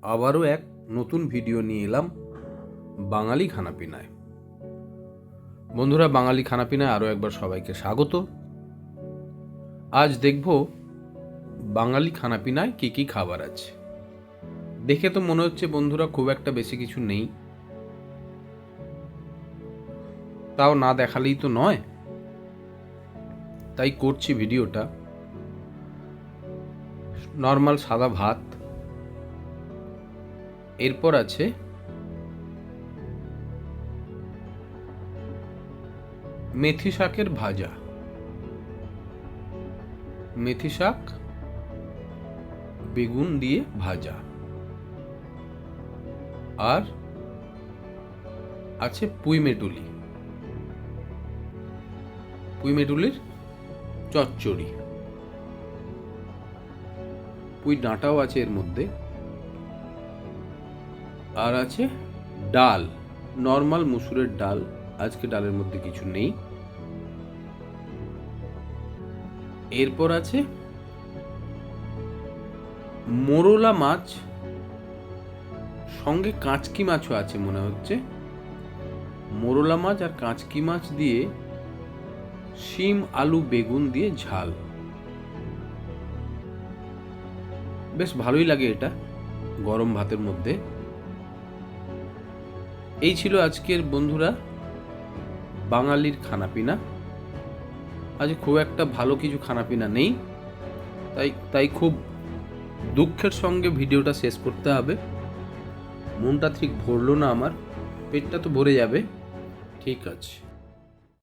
আবারও এক নতুন ভিডিও নিয়ে এলাম বাঙালি খানাপিনায়। বন্ধুরা, বাঙালি খানাপিনায় আরও একবার সবাইকে স্বাগত। আজ দেখব বাঙালি খানাপিনায় কী কী খাবার আছে। দেখে তো মনে হচ্ছে বন্ধুরা খুব একটা বেশি কিছু নেই, তাও না দেখালেই তো নয়, তাই করছি ভিডিওটা। নর্মাল সাদা ভাত, এরপর আছে মেথি শাকের ভাজা, মেথি শাক বেগুন দিয়ে ভাজা, আর আছে পুঁই মেটুলির চচ্চড়ি, পুঁই ডাঁটাও আছে এর মধ্যে, আর আছে ডাল, নর্মাল মুসুরের ডাল। আজকে ডালের মধ্যে কিছু নেই। এরপর আছে মোরলা মাছ, সঙ্গে কাঁচকি মাছও আছে মনে হচ্ছে। মোরলা মাছ আর কাঁচকি মাছ দিয়ে শিম আলু বেগুন দিয়ে ঝাল, বেশ ভালোই লাগে এটা গরম ভাতের মধ্যে। এই ছিল আজকের বন্ধুরা বাঙালির খানাপিনা। আজ খুব একটা ভালো কিছু খানাপিনা নেই, তাই খুব দুঃখের সঙ্গে ভিডিওটা শেষ করতে হবে। মনটা ঠিক ভরলো না আমার, পেটটা তো ভরে যাবে। ঠিক আছে।